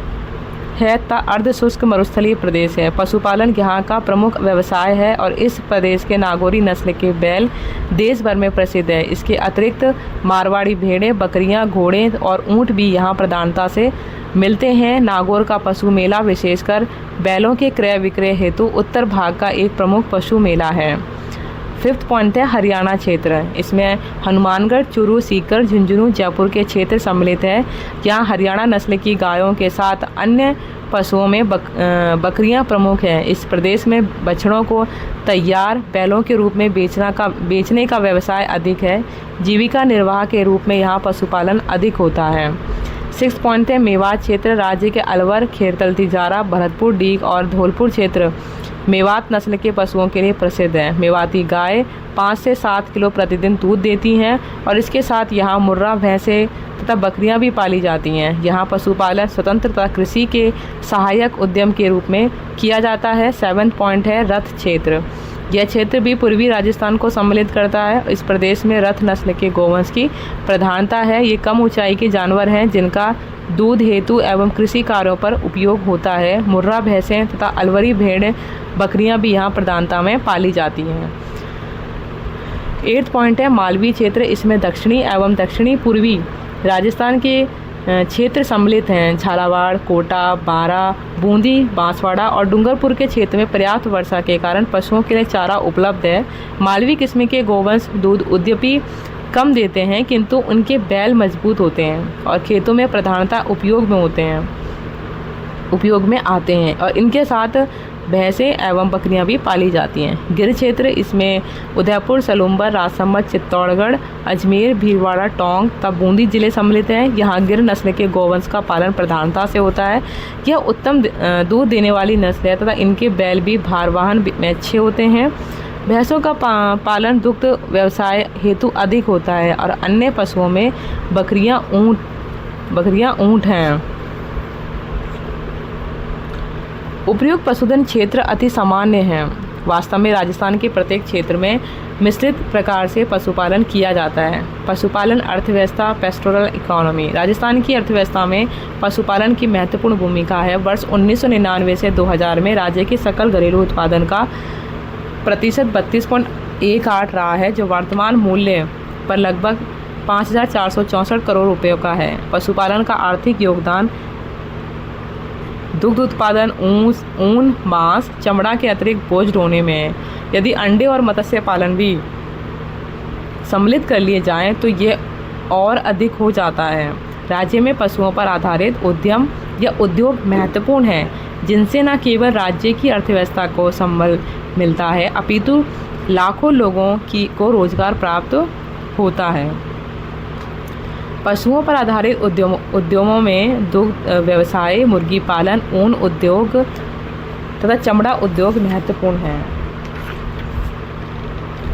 [SPEAKER 1] है तथा अर्ध शुष्क मरुस्थलीय प्रदेश है। पशुपालन यहाँ का प्रमुख व्यवसाय है और इस प्रदेश के नागौरी नस्ल के बैल देश भर में प्रसिद्ध है। इसके अतिरिक्त मारवाड़ी भेड़ें, बकरियाँ, घोड़े और ऊँट भी यहाँ प्रधानता से मिलते हैं। नागौर का पशु मेला विशेषकर बैलों के क्रय विक्रय हेतु उत्तर भाग का एक प्रमुख पशु मेला है। 5th पॉइंट है हरियाणा क्षेत्र। इसमें हनुमानगढ़, चूरू, सीकर, झुंझुनू, जयपुर के क्षेत्र सम्मिलित है। यहाँ हरियाणा नस्ल की गायों के साथ अन्य पशुओं में बकरियाँ प्रमुख हैं। इस प्रदेश में बछड़ों को तैयार बैलों के रूप में बेचने का व्यवसाय अधिक है। जीविका निर्वाह के रूप में यहाँ पशुपालन अधिक होता है। 6th पॉइंट है मेवात क्षेत्र। राज्य के अलवर, खेरतल, तिजारा, भरतपुर, डीग और धौलपुर क्षेत्र मेवात नस्ल के पशुओं के लिए प्रसिद्ध है। मेवाती गाय 5 से 7 किलो प्रतिदिन दूध देती हैं और इसके साथ यहाँ मुर्रा, भैंसें तथा बकरियाँ भी पाली जाती हैं। यहाँ पशुपालन स्वतंत्र तथा कृषि के सहायक उद्यम के रूप में किया जाता है। 7th पॉइंट है रथ क्षेत्र। यह क्षेत्र भी पूर्वी राजस्थान को सम्मिलित करता है। इस प्रदेश में रथ नस्ल के गोवंश की प्रधानता है। ये कम ऊंचाई के जानवर हैं जिनका दूध हेतु एवं कृषि कार्यों पर उपयोग होता है। मुर्रा, भैंसें तथा अलवरी भेड़, बकरियां भी यहाँ प्रधानता में पाली जाती हैं। 8th पॉइंट है मालवी क्षेत्र। इसमें दक्षिणी एवं दक्षिणी पूर्वी राजस्थान के क्षेत्र सम्मिलित हैं। झालावाड़, कोटा, बारा, बूंदी, बांसवाड़ा और डूंगरपुर के क्षेत्र में पर्याप्त वर्षा के कारण पशुओं के लिए चारा उपलब्ध है। मालवी किस्म के गोवंश दूध यद्यपि कम देते हैं किंतु उनके बैल मजबूत होते हैं और खेतों में प्रधानता उपयोग में आते हैं और इनके साथ भैंसें एवं बकरियां भी पाली जाती हैं। गिर क्षेत्र। इसमें उदयपुर, सलूम्बर, राजसमंद, चित्तौड़गढ़, अजमेर, भीलवाड़ा, टोंक तथा बूंदी जिले सम्मिलित हैं। यहाँ गिर नस्ल के गोवंश का पालन प्रधानता से होता है। यह उत्तम दूध देने वाली नस्ल है तथा इनके बैल भी भारवाहन में अच्छे होते हैं। भैंसों का पालन दुग्ध व्यवसाय हेतु अधिक होता है और अन्य पशुओं में बकरियां, ऊँट हैं। उपयुक्त पशुधन क्षेत्र अति सामान्य हैं। वास्तव में राजस्थान के प्रत्येक क्षेत्र में मिश्रित प्रकार से पशुपालन किया जाता है। पशुपालन अर्थव्यवस्था, पेस्टोरल इकोनॉमी। राजस्थान की अर्थव्यवस्था में पशुपालन की महत्वपूर्ण भूमिका है। वर्ष 1999 से 2000 में राज्य के सकल घरेलू उत्पादन का प्रतिशत 32.18 रहा है, जो वर्तमान मूल्य पर लगभग 5,464 करोड़ रुपयों का है। पशुपालन का आर्थिक योगदान दुग्ध उत्पादन, ऊन, मांस, चमड़ा के अतिरिक्त बोझ ढोने में है। यदि अंडे और मत्स्य पालन भी सम्मिलित कर लिए जाएं तो ये और अधिक हो जाता है। राज्य में पशुओं पर आधारित उद्यम या उद्योग महत्वपूर्ण हैं, जिनसे न केवल राज्य की अर्थव्यवस्था को संबल मिलता है अपितु लाखों लोगों को रोजगार प्राप्त होता है। पशुओं पर आधारित उद्यमों में दुग्ध व्यवसाय, मुर्गी पालन, ऊन उद्योग तथा चमड़ा उद्योग महत्वपूर्ण है।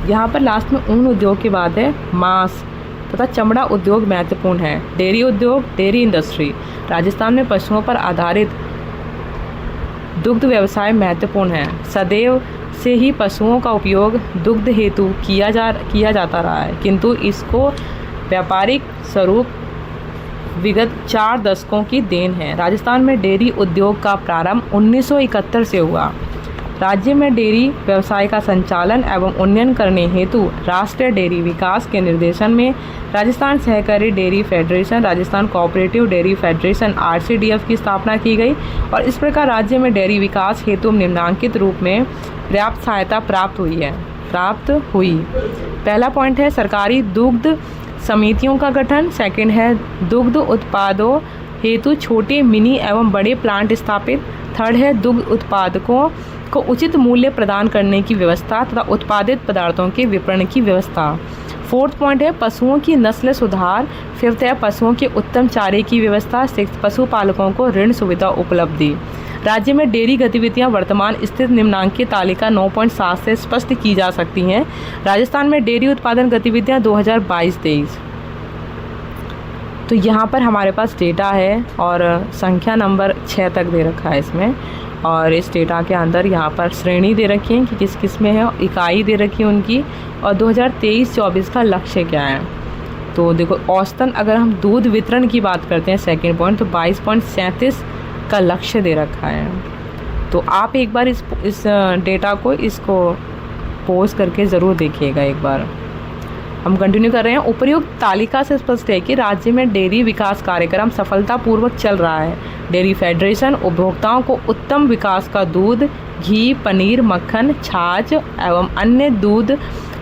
[SPEAKER 1] यहाँ पर लास्ट में ऊन उद्योग के बाद है मांस तथा चमड़ा उद्योग महत्वपूर्ण है। डेयरी उद्योग, डेयरी इंडस्ट्री। राजस्थान में पशुओं पर आधारित दुग्ध व्यवसाय महत्वपूर्ण है। सदैव से ही पशुओं का उपयोग दुग्ध हेतु किया जाता रहा है, किंतु इसको व्यापारिक स्वरूप विगत 4 दशकों की देन है। राजस्थान में डेयरी उद्योग का प्रारंभ 1971 से हुआ। राज्य में डेयरी व्यवसाय का संचालन एवं उन्नयन करने हेतु राष्ट्रीय डेयरी विकास के निर्देशन में राजस्थान सहकारी dairy federation, Rajasthan cooperative dairy federation (RCDF) की स्थापना की गई और इस प्रकार राज्य में डेयरी विकास हेतु निम्नांकित रूप में पर्याप्त सहायता प्राप्त हुई। पहला पॉइंट है सरकारी दुग्ध समितियों का गठन। सेकंड है दुग्ध उत्पादों हेतु छोटे, मिनी एवं बड़े प्लांट स्थापित। थर्ड है दुग्ध उत्पादकों को उचित मूल्य प्रदान करने की व्यवस्था तथा उत्पादित पदार्थों के विपणन की व्यवस्था। फोर्थ पॉइंट है पशुओं की नस्ल सुधार। फिफ्थ है पशुओं के उत्तम चारे की व्यवस्था। सिक्स पशुपालकों को ऋण सुविधा उपलब्धि। राज्य में डेयरी गतिविधियां वर्तमान स्थित निम्नांकित तालिका 9.7 से स्पष्ट की जा सकती हैं। राजस्थान में डेयरी उत्पादन गतिविधियां 2022-23। तो यहाँ पर हमारे पास डेटा है और संख्या नंबर 6 तक दे रखा है इसमें, और इस डेटा के अंदर यहाँ पर श्रेणी दे रखी है कि किस किस में है, इकाई दे रखी है उनकी, और 2023-24 का लक्ष्य क्या है। तो देखो औसतन अगर हम दूध वितरण की बात करते हैं सेकेंड पॉइंट, तो 22.37 का लक्ष्य दे रखा है। तो आप एक बार इस डेटा को इसको पोस्ट करके ज़रूर देखिएगा एक बार। हम कंटिन्यू कर रहे हैं। उपर्युक्त तालिका से स्पष्ट है कि राज्य में डेयरी विकास कार्यक्रम सफलतापूर्वक चल रहा है। डेयरी फेडरेशन उपभोक्ताओं को उत्तम विकास का दूध, घी, पनीर, मक्खन, छाछ एवं अन्य दूध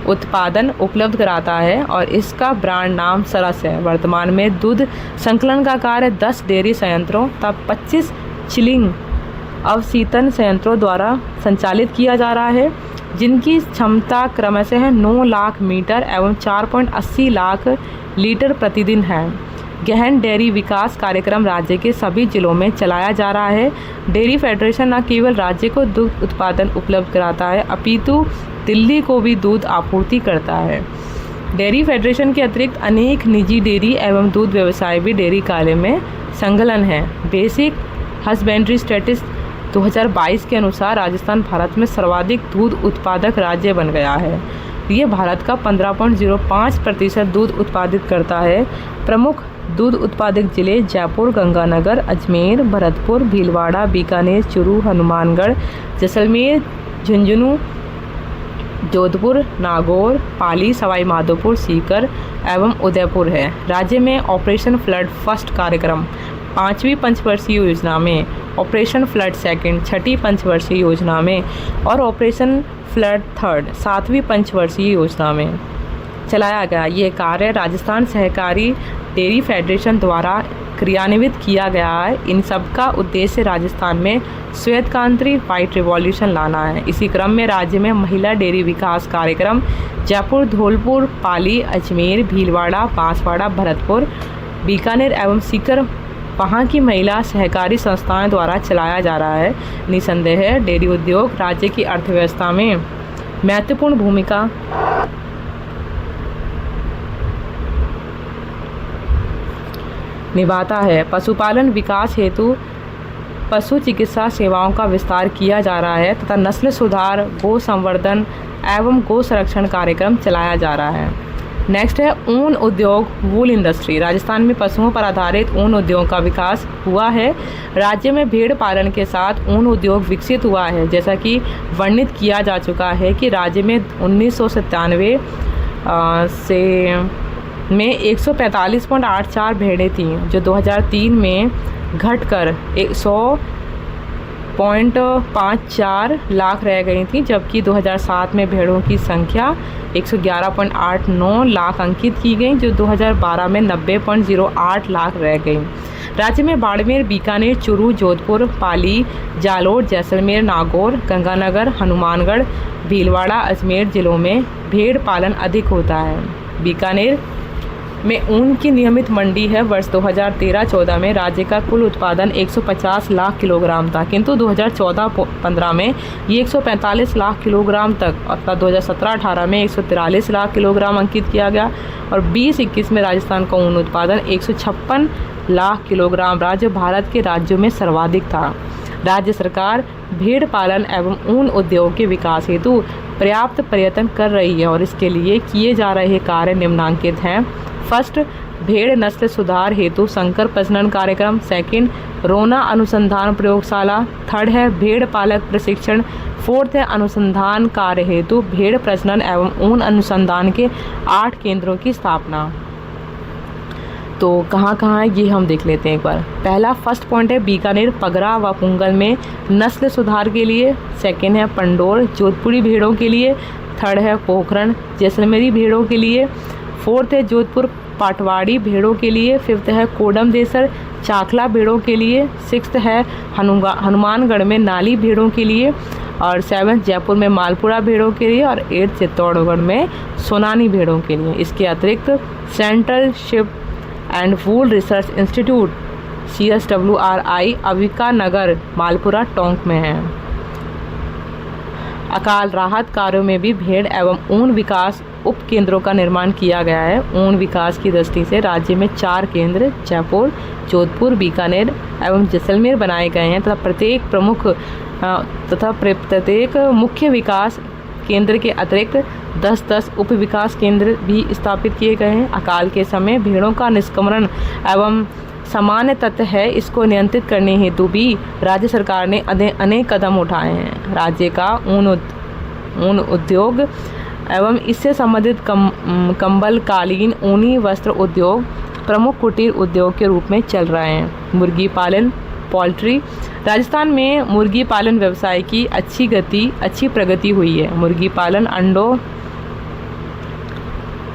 [SPEAKER 1] उत्पादन उपलब्ध कराता है और इसका ब्रांड नाम सरस है। वर्तमान में दूध संकलन का कार्य 10 डेयरी संयंत्रों तथा 25 चिलिंग अवशीतन संयंत्रों द्वारा संचालित किया जा रहा है, जिनकी क्षमता क्रमशः है 9 लाख मीटर एवं 4.80 लाख लीटर प्रतिदिन है। गहन डेयरी विकास कार्यक्रम राज्य के सभी जिलों में चलाया जा रहा है। डेयरी फेडरेशन न केवल राज्य को दूध उत्पादन उपलब्ध कराता है, अपितु दिल्ली को भी दूध आपूर्ति करता है। डेयरी फेडरेशन के अतिरिक्त अनेक निजी डेयरी एवं दूध व्यवसाय भी डेयरी कार्य में संलग्न है। बेसिक हस्बेंड्री स्टैटिस 2022 के अनुसार राजस्थान भारत में सर्वाधिक दूध उत्पादक राज्य बन गया है। ये भारत का 15.05% दूध उत्पादित करता है। प्रमुख दूध उत्पादक जिले जयपुर, गंगानगर, अजमेर, भरतपुर, भीलवाड़ा, बीकानेर, चूरू, हनुमानगढ़, जैसलमेर, झुंझुनू, जोधपुर, नागौर, पाली, सवाई माधोपुर, सीकर एवं उदयपुर है। राज्य में ऑपरेशन फ्लड फर्स्ट कार्यक्रम 5वीं पंचवर्षीय योजना में, ऑपरेशन फ्लड सेकंड 6ठी पंचवर्षीय योजना में और ऑपरेशन फ्लड थर्ड 7वीं पंचवर्षीय योजना में चलाया गया। ये कार्य राजस्थान सहकारी डेयरी फेडरेशन द्वारा क्रियान्वित किया गया है। इन सब का उद्देश्य राजस्थान में श्वेत क्रांति व्हाइट रिवॉल्यूशन लाना है। इसी क्रम में राज्य में महिला डेयरी विकास कार्यक्रम जयपुर, धौलपुर, पाली, अजमेर, भीलवाड़ा, बांसवाड़ा, भरतपुर, बीकानेर एवं सीकर वहाँ की महिला सहकारी संस्थाओं द्वारा चलाया जा रहा है। निसंदेह डेयरी उद्योग राज्य की अर्थव्यवस्था में महत्वपूर्ण भूमिका निभाता है। पशुपालन विकास हेतु पशु चिकित्सा सेवाओं का विस्तार किया जा रहा है तथा नस्ल सुधार, गो संवर्धन एवं गो संरक्षण कार्यक्रम चलाया जा रहा है। नेक्स्ट है ऊन उद्योग, वूल इंडस्ट्री। राजस्थान में पशुओं पर आधारित ऊन उद्योग का विकास हुआ है। राज्य में भेड़ पालन के साथ ऊन उद्योग विकसित हुआ है। जैसा कि वर्णित किया जा चुका है कि राज्य में 1997 में 145.84 भेड़ें थीं, जो 2003 में घटकर 100.54 लाख रह गई थी, जबकि 2007 में भेड़ों की संख्या 111.89 लाख अंकित की गई, जो 2012 में 90.08 लाख रह गई। राज्य में बाड़मेर, बीकानेर, चूरू, जोधपुर, पाली, जालोर, जैसलमेर, नागौर, गंगानगर, हनुमानगढ़, भीलवाड़ा, अजमेर जिलों में भेड़ पालन अधिक होता है। बीकानेर में ऊन की नियमित मंडी है। वर्ष 2013-14 में राज्य का कुल उत्पादन 150 लाख किलोग्राम था, किंतु 2014-15 में ये 145 लाख किलोग्राम तक, अर्थात 2017-18 में 143 लाख किलोग्राम अंकित किया गया और 20-21 में राजस्थान का ऊन उत्पादन 156 लाख किलोग्राम राज्य भारत के राज्यों में सर्वाधिक था। राज्य सरकार भेड़ पालन एवं ऊन उद्योग के विकास हेतु पर्याप्त प्रयत्न कर रही है और इसके लिए किए जा रहे कार्य निम्नांकित हैं। फर्स्ट, भेड़ नस्ल सुधार हेतु संकर प्रजनन कार्यक्रम। सेकंड, रोना अनुसंधान प्रयोगशाला। थर्ड है भेड़ पालक प्रशिक्षण। फोर्थ है अनुसंधान कार्य हेतु भेड़ प्रजनन एवं ऊन अनुसंधान के 8 केंद्रों की स्थापना। तो कहाँ कहाँ है ये हम देख लेते हैं एक बार। पहला फर्स्ट पॉइंट है बीकानेर, पगरा व पुंगल में नस्ल सुधार के लिए। सेकंड है पंडोर, जोधपुरी भेड़ों के लिए। थर्ड है पोखरण, जैसलमेरी भेड़ों के लिए। फोर्थ है जोधपुर, पाटवाड़ी भेड़ों के लिए। फिफ्थ है कोडम देसर, चाखला भेड़ों के लिए, 6th है हनुमानगढ़ में नाली भेड़ों के लिए, और 7th जयपुर में मालपुरा भेड़ों के लिए, और 8th चित्तौड़गढ़ में सोनानी भेड़ों के लिए। इसके अतिरिक्त central sheep and wool research institute CSWRI Avika Nagar Malpura Tonk में है। अकाल राहत कार्यों में भी भेड़ एवं ऊन विकास उप केंद्रों का निर्माण किया गया है। ऊन विकास की दृष्टि से राज्य में 4 केंद्र जयपुर, जोधपुर, बीकानेर एवं जैसलमेर बनाए गए हैं तथा प्रत्येक मुख्य विकास केंद्र के अतिरिक्त 10-10 उप विकास केंद्र भी स्थापित किए गए हैं। अकाल के समय भेड़ों का निष्क्रमण एवं सामान्य तथ्य है, इसको नियंत्रित करने हेतु भी राज्य सरकार ने अनेक कदम उठाए हैं। राज्य का ऊन उद्योग एवं इससे संबंधित कंबल, कालीन, ऊनी वस्त्र उद्योग प्रमुख कुटीर उद्योग के रूप में चल रहे हैं। मुर्गी पालन, पोल्ट्री। राजस्थान में मुर्गी पालन व्यवसाय की अच्छी प्रगति हुई है। मुर्गी पालन अंडों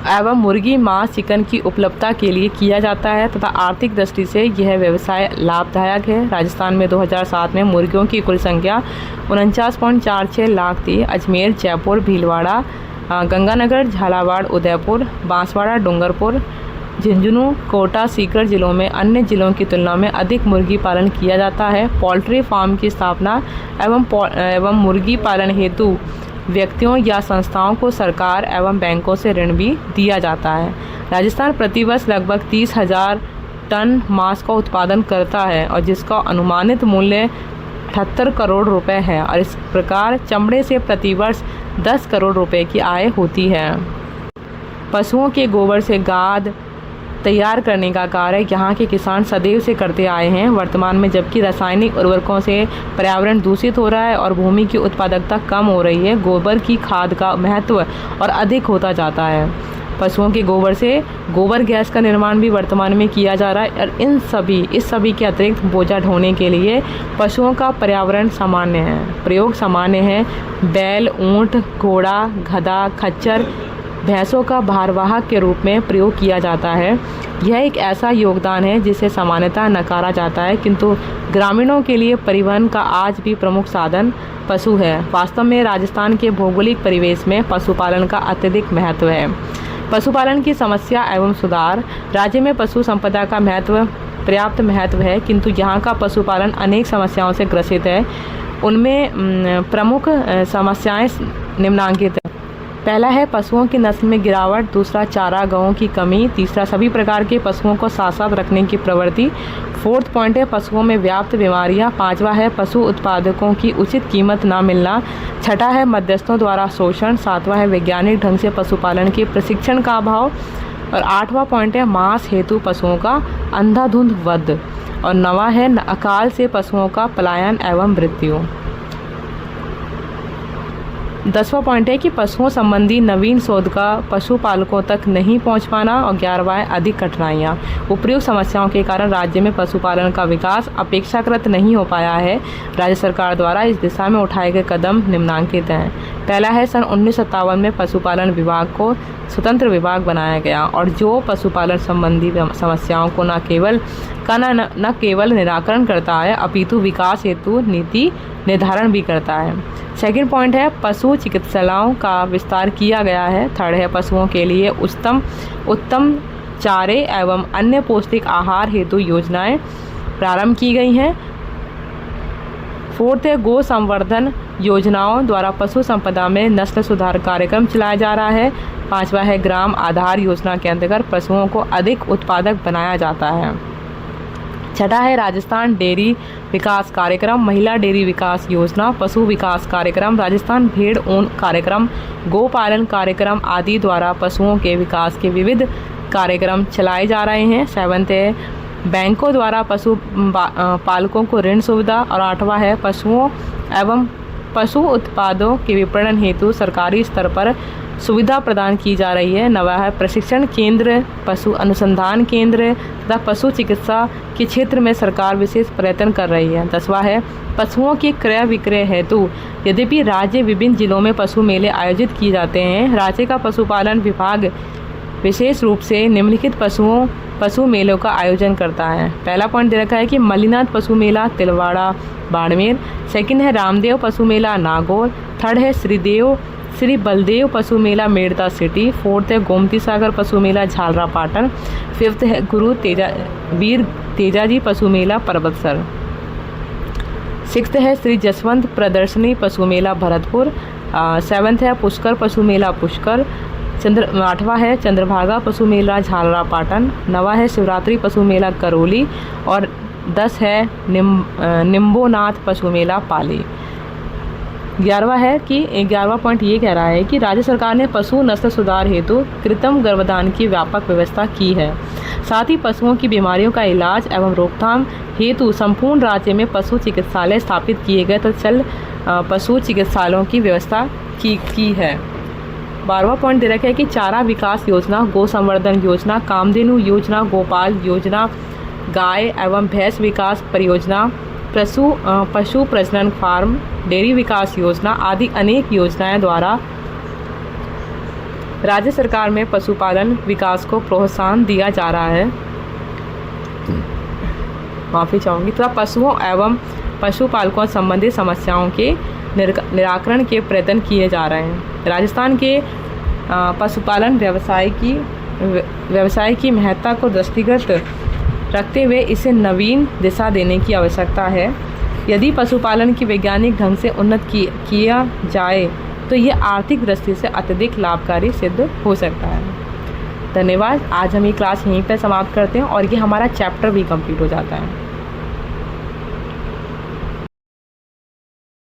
[SPEAKER 1] एवं मुर्गी मांस, चिकन की उपलब्धता के लिए किया जाता है तथा आर्थिक दृष्टि से यह व्यवसाय लाभदायक है। राजस्थान में 2007 में मुर्गियों की कुल संख्या 49.46 लाख थी। अजमेर, जयपुर, भीलवाड़ा, गंगानगर, झालावाड़, उदयपुर, बांसवाड़ा, डूंगरपुर, झुंझुनू, कोटा, सीकर जिलों में अन्य जिलों की तुलना में अधिक मुर्गी पालन किया जाता है। पोल्ट्री फार्म की स्थापना एवं मुर्गी पालन हेतु व्यक्तियों या संस्थाओं को सरकार एवं बैंकों से ऋण भी दिया जाता है। राजस्थान प्रतिवर्ष लगभग 30,000 टन मांस का उत्पादन करता है और जिसका अनुमानित मूल्य 78 करोड़ रुपए है और इस प्रकार चमड़े से प्रतिवर्ष 10 करोड़ रुपए की आय होती है। पशुओं के गोबर से गाद तैयार करने का कार्य यहाँ के किसान सदैव से करते आए हैं। वर्तमान में जबकि रासायनिक उर्वरकों से पर्यावरण दूषित हो रहा है और भूमि की उत्पादकता कम हो रही है, गोबर की खाद का महत्व और अधिक होता जाता है। पशुओं के गोबर से गोबर गैस का निर्माण भी वर्तमान में किया जा रहा है और इस सभी के अतिरिक्त बोझा ढोने के लिए पशुओं का प्रयोग सामान्य है। बैल, ऊँट, घोड़ा, गधा, खच्चर, भैंसों का भारवाहक के रूप में प्रयोग किया जाता है। यह एक ऐसा योगदान है जिसे सामान्यतः नकारा जाता है, किंतु ग्रामीणों के लिए परिवहन का आज भी प्रमुख साधन पशु है। वास्तव में राजस्थान के भौगोलिक परिवेश में पशुपालन का अत्यधिक महत्व है। पशुपालन की समस्या एवं सुधार। राज्य में पशु संपदा का पर्याप्त महत्व है, किंतु यहाँ का पशुपालन अनेक समस्याओं से ग्रसित है। उनमें प्रमुख समस्याएं निम्नांकित है। पहला है पशुओं की नस्ल में गिरावट, दूसरा चारागाहों की कमी, तीसरा सभी प्रकार के पशुओं को साथ साथ रखने की प्रवृत्ति, 4th पॉइंट है पशुओं में व्याप्त बीमारियां, 5वां है पशु उत्पादकों की उचित कीमत ना मिलना, 6ठा है मध्यस्थों द्वारा शोषण, 7वां है वैज्ञानिक ढंग से पशुपालन के प्रशिक्षण का अभाव और 8वां पॉइंट है मांस हेतु पशुओं का अंधाधुंध वध और 9वां है अकाल से पशुओं का पलायन एवं मृत्यु। 10वां पॉइंट है कि पशुओं संबंधी नवीन शोध का पशुपालकों तक नहीं पहुंच पाना और 11वां है अधिक कठिनाइयाँ। उपयुक्त समस्याओं के कारण राज्य में पशुपालन का विकास अपेक्षाकृत नहीं हो पाया है। राज्य सरकार द्वारा इस दिशा में उठाए गए कदम निम्नांकित हैं। पहला है सन 1957 में पशुपालन विभाग को स्वतंत्र विभाग बनाया गया और जो पशुपालन संबंधी समस्याओं को न केवल निराकरण करता है अपितु विकास हेतु नीति निर्धारण भी करता है। सेकंड पॉइंट है पशु चिकित्सालयों का विस्तार किया गया है। थर्ड है पशुओं के लिए उत्तम चारे एवं अन्य पौष्टिक आहार हेतु योजनाएं प्रारंभ की गई हैं। फोर्थ है गो संवर्धन योजनाओं द्वारा पशु संपदा में नस्ल सुधार कार्यक्रम चलाया जा रहा है। 5वां है ग्राम आधार योजना के अंतर्गत पशुओं को अधिक उत्पादक बनाया जाता है। 6ठा है राजस्थान डेयरी विकास कार्यक्रम, महिला डेयरी विकास योजना, पशु विकास कार्यक्रम, राजस्थान भेड़ ऊन कार्यक्रम, गोपालन कार्यक्रम आदि द्वारा पशुओं के विकास के विविध कार्यक्रम चलाए जा रहे हैं। 7th है बैंकों द्वारा पशु पालकों को ऋण सुविधा और 8वां है पशुओं एवं पशु उत्पादों के विपणन हेतु सरकारी स्तर पर सुविधा प्रदान की जा रही है। 9वां है प्रशिक्षण केंद्र, पशु अनुसंधान केंद्र तथा पशु चिकित्सा के क्षेत्र में सरकार विशेष प्रयत्न कर रही है। 10वां है पशुओं के क्रय विक्रय हेतु यद्यपि राज्य विभिन्न जिलों में पशु मेले आयोजित किए जाते हैं, राज्य का पशुपालन विभाग विशेष रूप से निम्नलिखित पशु मेलों का आयोजन करता है। पहला पॉइंट दे रखा है कि मल्लीनाथ पशु मेला तिलवाड़ा बाड़मेर। सेकंड है रामदेव पशु मेला नागौर। थर्ड है श्री बलदेव पशु मेला मेड़ता सिटी। फोर्थ है गोमती सागर पशु मेला झालरा पाटन। फिफ्थ है वीर तेजाजी पशु मेला परबतसर। सिक्स्थ है श्री जसवंत प्रदर्शनी पशु मेला भरतपुर। सेवन्थ है पुष्कर पशु मेला पुष्कर। आठवां है चंद्रभागा पशु मेला झालरा पाटन। नवा है शिवरात्रि पशु मेला करौली। और 10 है निम्बोनाथ पशु मेला पाली। 11वां पॉइंट ये कह रहा है कि राज्य सरकार ने पशु नस्ल सुधार हेतु कृत्रिम गर्भधान की व्यापक व्यवस्था की है। साथ ही पशुओं की बीमारियों का इलाज एवं रोकथाम हेतु संपूर्ण राज्य में पशु चिकित्सालय स्थापित किए गए तो चल पशु चिकित्सालयों की व्यवस्था की है। 12वां पॉइंट दे रखा है कि चारा विकास योजना, गौ संवर्धन योजना, कामधेनु योजना, गोपाल योजना, गाय एवं भैंस विकास परियोजना, पशु प्रजनन फार्म, डेयरी विकास योजना आदि अनेक योजनाएं द्वारा राज्य सरकार में पशुपालन विकास को प्रोत्साहन दिया जा रहा है। माफ़ी चाहूँगी तथा पशुओं एवं पशुपालकों संबंधित समस्याओं के निराकरण के प्रयत्न किए जा रहे हैं। राजस्थान के पशुपालन व्यवसाय की महत्ता को दृष्टिगत रखते हुए इसे नवीन दिशा देने की आवश्यकता है। यदि पशुपालन की वैज्ञानिक ढंग से उन्नत किया जाए तो ये आर्थिक दृष्टि से अत्यधिक लाभकारी सिद्ध हो सकता है। धन्यवाद। आज हम ये क्लास यहीं पर समाप्त करते हैं और ये हमारा चैप्टर भी कंप्लीट हो जाता है।